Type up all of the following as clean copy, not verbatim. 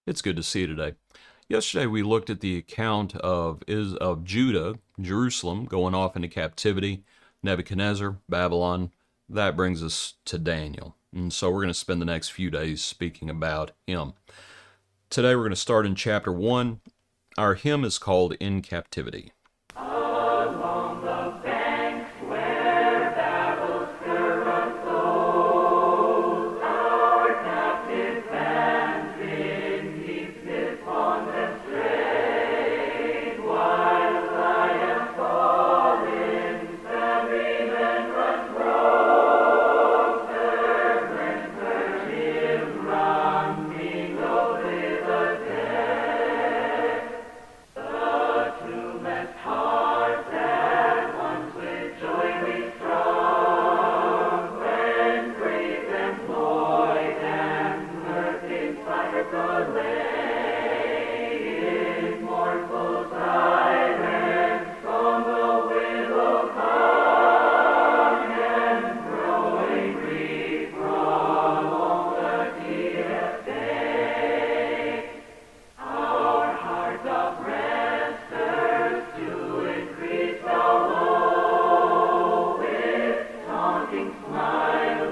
It's good to see you today. Yesterday we looked at the account of Judah, Jerusalem, going off into captivity, Nebuchadnezzar, Babylon. That brings us to Daniel. And so we're going to spend the next few days speaking about him. Today we're going to start in chapter 1. Our hymn is called In Captivity. Along the banks where battles current flows, our captive bands in peace despondent strayed, while Zion fallen, sad remembrance rose, her hymn rung, mingled with the dead. The tuneless heart that once with joy we strung, when grace employed and mirth inspired the lay, in mournful silence from the willow hung, and growing grief prolonged the tedious day. Our hearts of resters to increase the woe, with taunting smiles a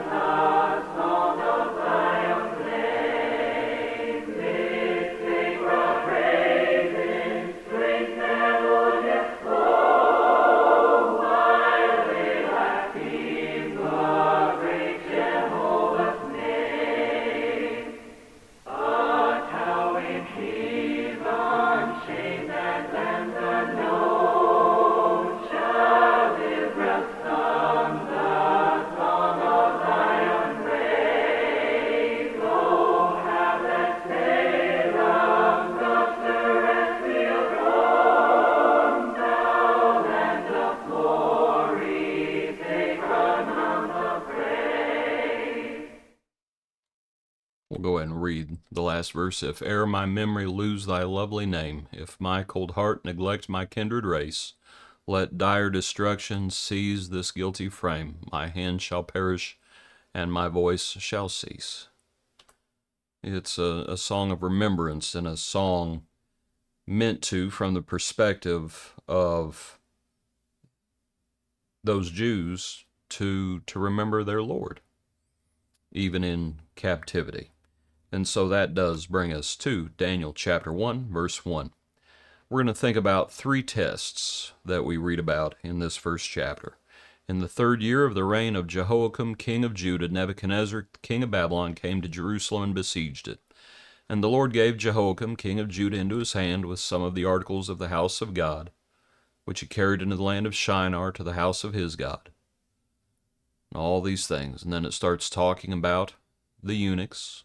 song of Zion plain, with sacred praise in strength melodious flow, while they blaspheme the great Jehovah's name. But how in heathen shame that lands unknown shall Israel's son the song of Zion raise? Lo, have that Salem, the terrestrial throne, thou land of glory, sacred mount of praise. We'll go ahead and read the last verse. If e'er my memory lose thy lovely name, if my cold heart neglect my kindred race, let dire destruction seize this guilty frame. My hand shall perish, and my voice shall cease. It's a song of remembrance and a song meant to, from the perspective of those Jews, to remember their Lord, even in captivity. And so that does bring us to Daniel chapter 1, verse 1. We're going to think about three tests that we read about in this first chapter. In the 3rd year of the reign of Jehoiakim, king of Judah, Nebuchadnezzar, king of Babylon, came to Jerusalem and besieged it. And the Lord gave Jehoiakim, king of Judah, into his hand with some of the articles of the house of God, which he carried into the land of Shinar to the house of his God. And all these things. And then it starts talking about the eunuchs.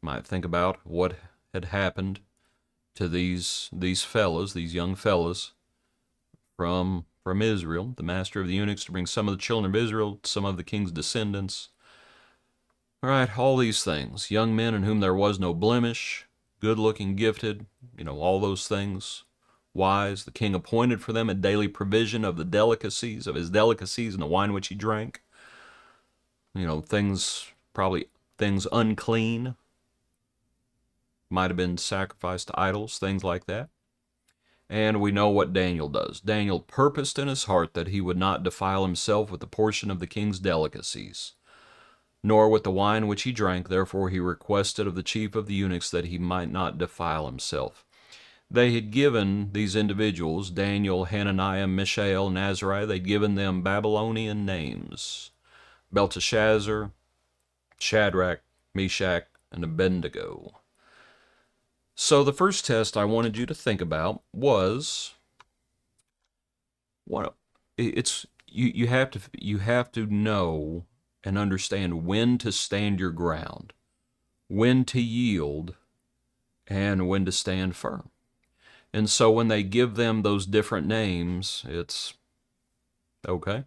Might think about what had happened to these fellows, these young fellows from Israel, the master of the eunuchs, to bring some of the children of Israel, some of the king's descendants. All right, all these things. Young men in whom there was no blemish, good-looking, gifted, all those things. Wise, the king appointed for them a daily provision of the delicacies, of his delicacies and the wine which he drank. Probably things unclean, might have been sacrificed to idols, things like that. And we know what Daniel does. Daniel purposed in his heart that he would not defile himself with the portion of the king's delicacies, nor with the wine which he drank. Therefore he requested of the chief of the eunuchs that he might not defile himself. They had given these individuals, Daniel, Hananiah, Mishael, and Azariah, they'd given them Babylonian names: Belteshazzar, Shadrach, Meshach, and Abednego. So the first test I wanted you to think about was, you have to know and understand when to stand your ground, when to yield, and when to stand firm. And so when they give them those different names, it's okay.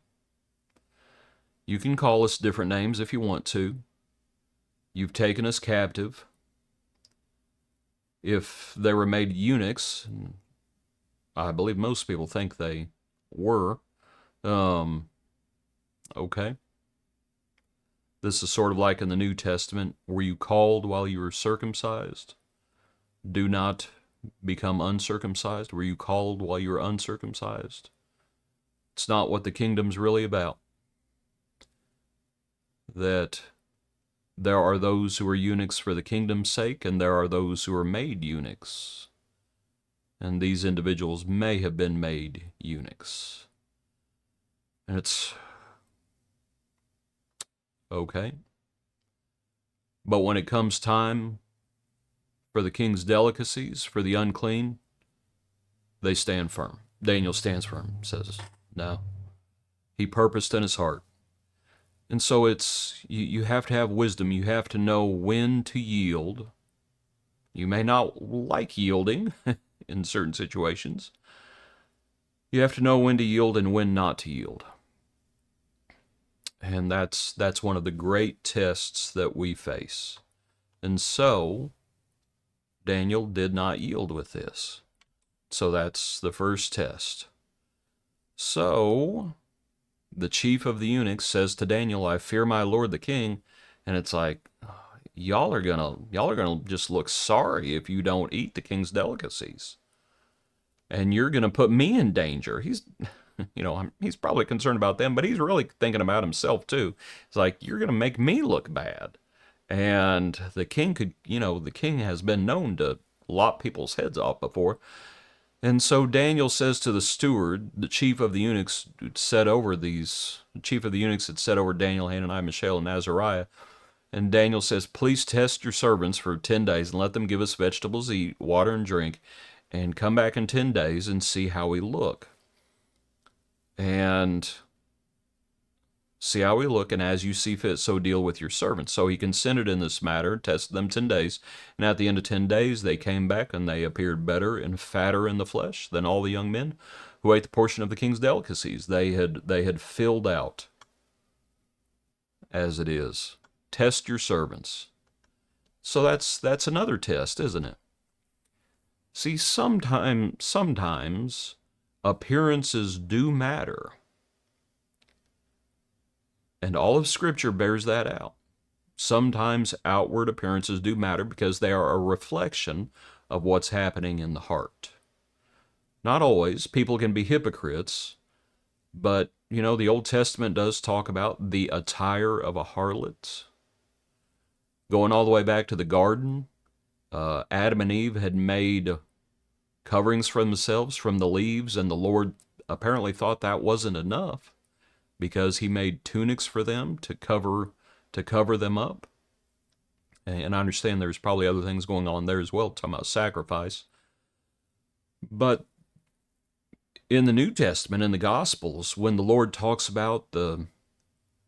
You can call us different names if you want to. You've taken us captive. If they were made eunuchs, I believe most people think they were, okay. This is sort of like in the New Testament. Were you called while you were circumcised? Do not become uncircumcised. Were you called while you were uncircumcised? It's not what the kingdom's really about. That there are those who are eunuchs for the kingdom's sake, and there are those who are made eunuchs. And these individuals may have been made eunuchs. And it's okay. But when it comes time for the king's delicacies, for the unclean, they stand firm. Daniel stands firm, says, no. He purposed in his heart. And so you have to have wisdom. You have to know when to yield. You may not like yielding in certain situations. You have to know when to yield and when not to yield. And that's one of the great tests that we face. And so Daniel did not yield with this. So that's the first test. So the chief of the eunuchs says to Daniel, I fear my lord the king. And it's like, y'all are gonna just look sorry if you don't eat the king's delicacies. And you're gonna put me in danger. He's he's probably concerned about them, but he's really thinking about himself too. It's like, you're gonna make me look bad. And the king the king has been known to lop people's heads off before. And so Daniel says to the steward, the chief of the eunuchs had set over Daniel, Hananiah, Mishael, and Azariah. And Daniel says, please test your servants for 10 days and let them give us vegetables to eat, water and drink, and come back in 10 days and see how we look. And see how we look, and as you see fit, so deal with your servants. So he consented in this matter, tested them 10 days, and at the end of 10 days they came back, and they appeared better and fatter in the flesh than all the young men who ate the portion of the king's delicacies. They had filled out as it is. Test your servants. So that's another test, isn't it? See, sometimes appearances do matter. And all of Scripture bears that out. Sometimes outward appearances do matter because they are a reflection of what's happening in the heart. Not always. People can be hypocrites, but, the Old Testament does talk about the attire of a harlot. Going all the way back to the garden, Adam and Eve had made coverings for themselves from the leaves, and the Lord apparently thought that wasn't enough, because he made tunics for them to cover them up. And I understand there's probably other things going on there as well, talking about sacrifice. But in the New Testament, in the Gospels, when the Lord talks about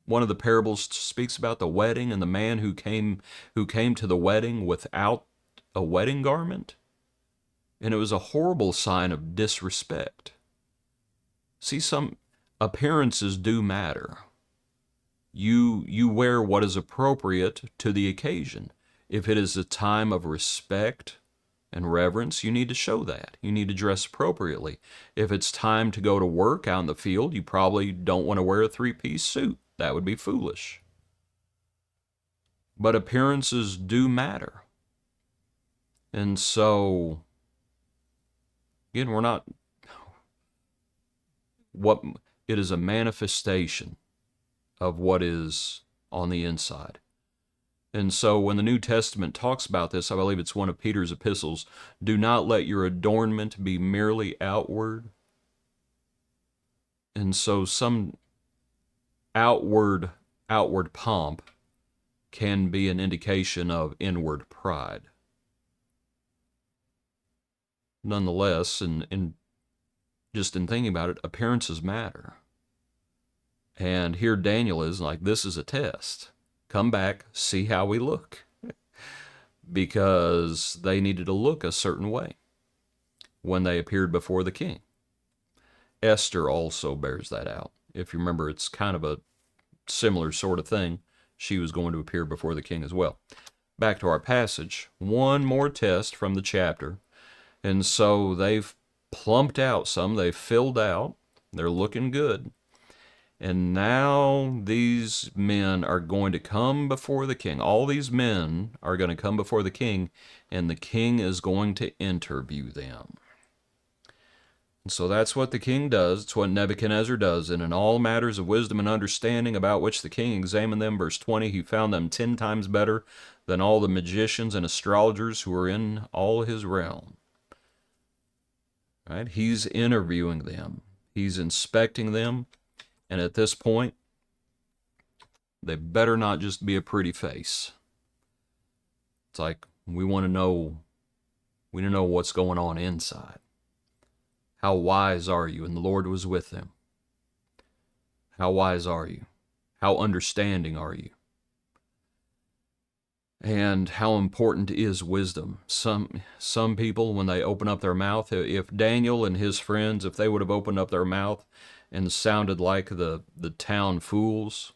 one of the parables speaks about the wedding and the man who came to the wedding without a wedding garment, and it was a horrible sign of disrespect. See, some appearances do matter. You wear what is appropriate to the occasion. If it is a time of respect and reverence, you need to show that. You need to dress appropriately. If it's time to go to work out in the field, you probably don't want to wear a three-piece suit. That would be foolish. But appearances do matter. And so, again, it is a manifestation of what is on the inside. And so when the New Testament talks about this, I believe it's one of Peter's epistles, do not let your adornment be merely outward. And so some outward pomp can be an indication of inward pride. Nonetheless, and just in thinking about it, appearances matter. And here Daniel is like, this is a test. Come back, see how we look. Because they needed to look a certain way when they appeared before the king. Esther also bears that out. If you remember, it's kind of a similar sort of thing. She was going to appear before the king as well. Back to our passage. One more test from the chapter. And so they've plumped out some. They've filled out. They're looking good. And now these men are going to come before the king. All these men are going to come before the king, and the king is going to interview them. And so that's what the king does. It's what Nebuchadnezzar does. And in all matters of wisdom and understanding about which the king examined them, verse 20, he found them 10 times better than all the magicians and astrologers who were in all his realm. Right? He's interviewing them. He's inspecting them. And at this point, they better not just be a pretty face. It's like we want to know what's going on inside. How wise are you? And the Lord was with them. How wise are you? How understanding are you? And how important is wisdom? Some people, when they open up their mouth, if Daniel and his friends, if they would have opened up their mouth and sounded like the town fools,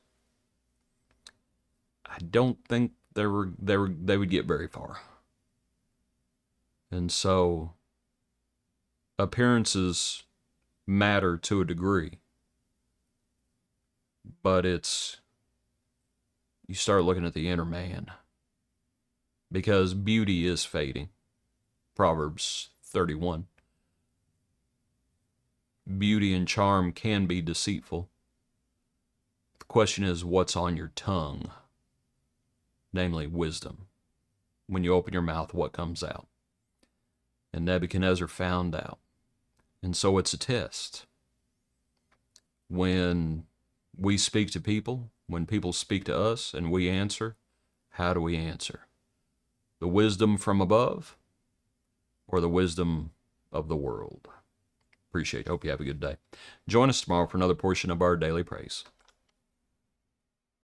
I don't think they would get very far. And so appearances matter to a degree, but you start looking at the inner man, because beauty is fading. Proverbs 31. Beauty and charm can be deceitful. The question is, what's on your tongue? Namely, wisdom. When you open your mouth, what comes out? And Nebuchadnezzar found out. And so it's a test. When we speak to people, when people speak to us and we answer, how do we answer? The wisdom from above or the wisdom of the world? Appreciate it. Hope you have a good day. Join us tomorrow for another portion of our Daily Praise.